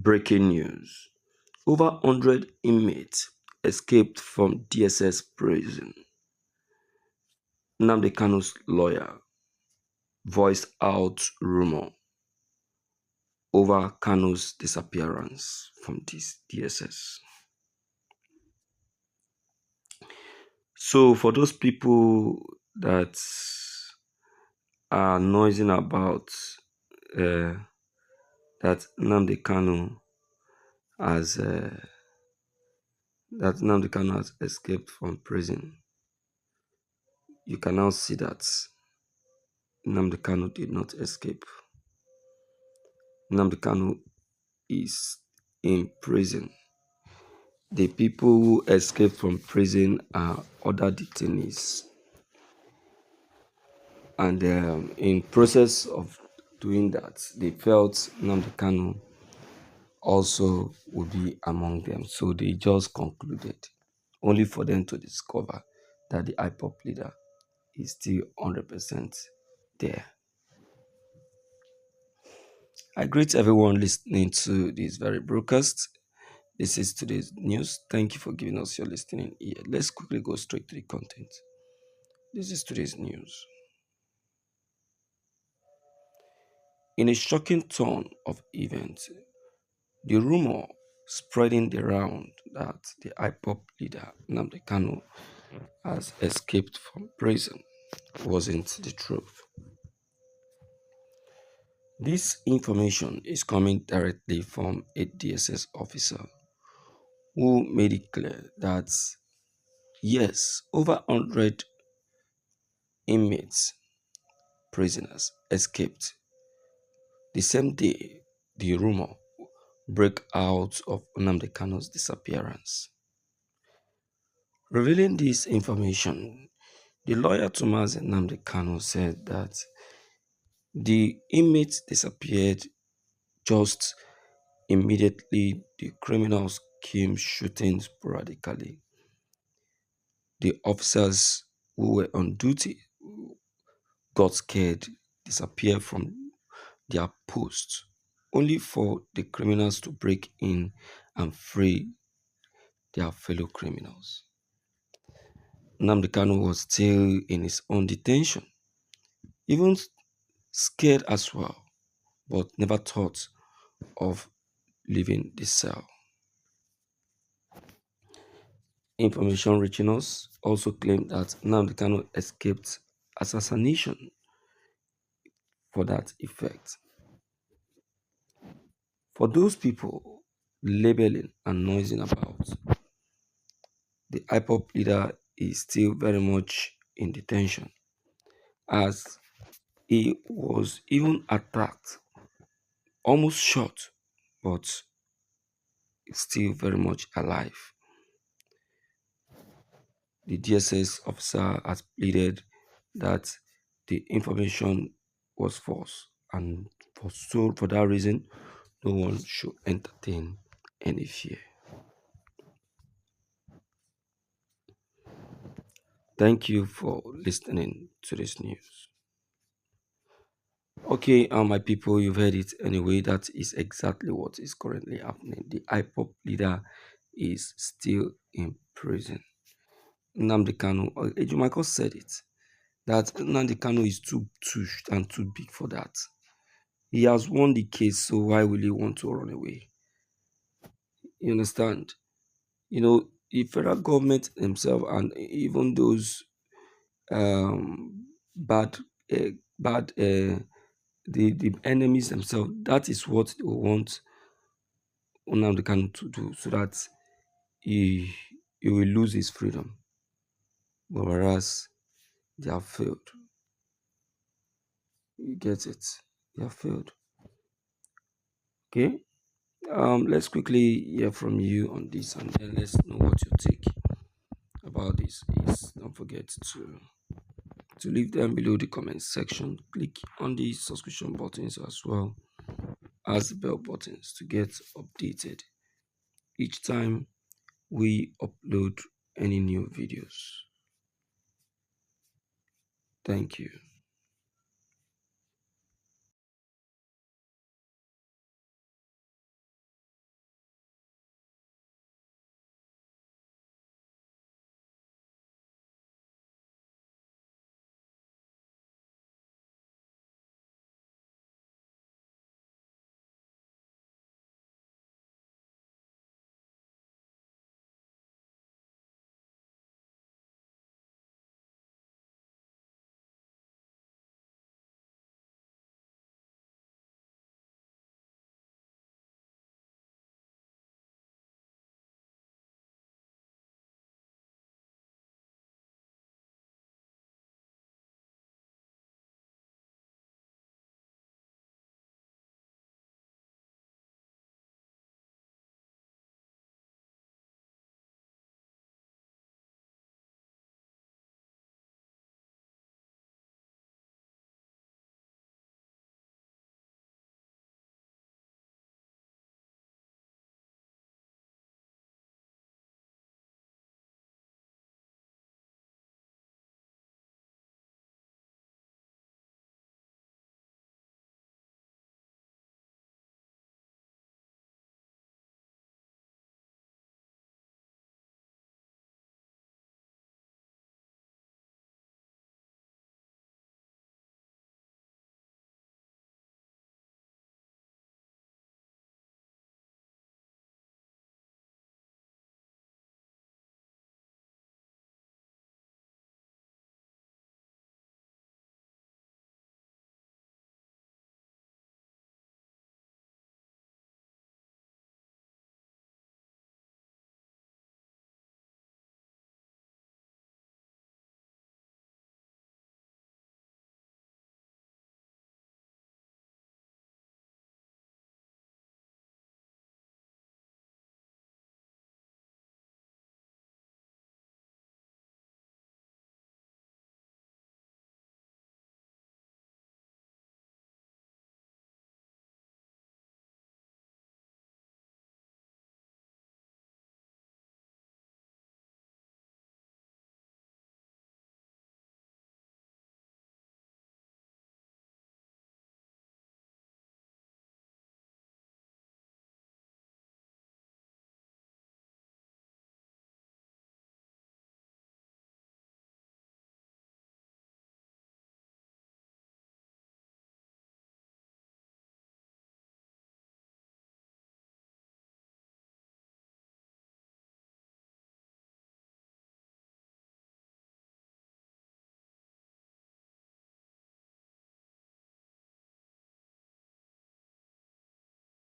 Breaking news. Over 100 inmates escaped from DSS prison. Nnamdi Kanus lawyer voiced out rumor over Kanus' disappearance from this DSS. So for those people that are noising about that Nnamdi Kanu has escaped from prison, you can now see that Nnamdi Kanu did not escape. Nnamdi Kanu is in prison. The people who escaped from prison are other detainees. And in process of doing that, they felt Nnamdi Kanu also would be among them. So they just concluded, only for them to discover that the IPOP leader is still 100% there. I greet everyone listening to this very broadcast. This is today's news. Thank you for giving us your listening ear. Let's quickly go straight to the content. This is today's news. In a shocking turn of events, the rumor spreading around that the IPOP leader Nnamdi Kanu has escaped from prison wasn't the truth. This information is coming directly from a DSS officer who made it clear that yes, over 100 inmates, prisoners, escaped. The same day, the rumor broke out of Nnamdi Kanu's disappearance. Revealing this information, the lawyer to Nnamdi Kanu said that the inmates disappeared just immediately the criminals came shooting sporadically. The officers who were on duty got scared, disappeared from their posts, only for the criminals to break in and free their fellow criminals. Nnamdi Kanu was still in his own detention, even scared as well, but never thought of leaving the cell. Information reaching us also claimed that Nnamdi Kanu escaped assassination for that effect. For those people labeling and noising about, the IPOP leader is still very much in detention, as he was even attacked, almost shot, but still very much alive. The DSS officer has pleaded that the information was false, and for that reason, no one should entertain any fear. Thank you for listening to this news. Okay, my people, you've heard it anyway. That is exactly what is currently happening. The IPOP leader is still in prison. Nnamdi Kanu, Ejumako said it, that Nnamdi Kanu is too and too big for that. He has won the case, so why will he want to run away? You understand? You know, the federal government themselves and even those bad, the enemies themselves, that is what they want Nnamdi Kanu to do, so that he will lose his freedom. But whereas they have failed. You get it? They have failed. Okay? Let's quickly hear from you on this, and then let's know what your take about this is. Don't forget to leave them below the comment section. Click on the subscription buttons as well as the bell buttons to get updated each time we upload any new videos. Thank you.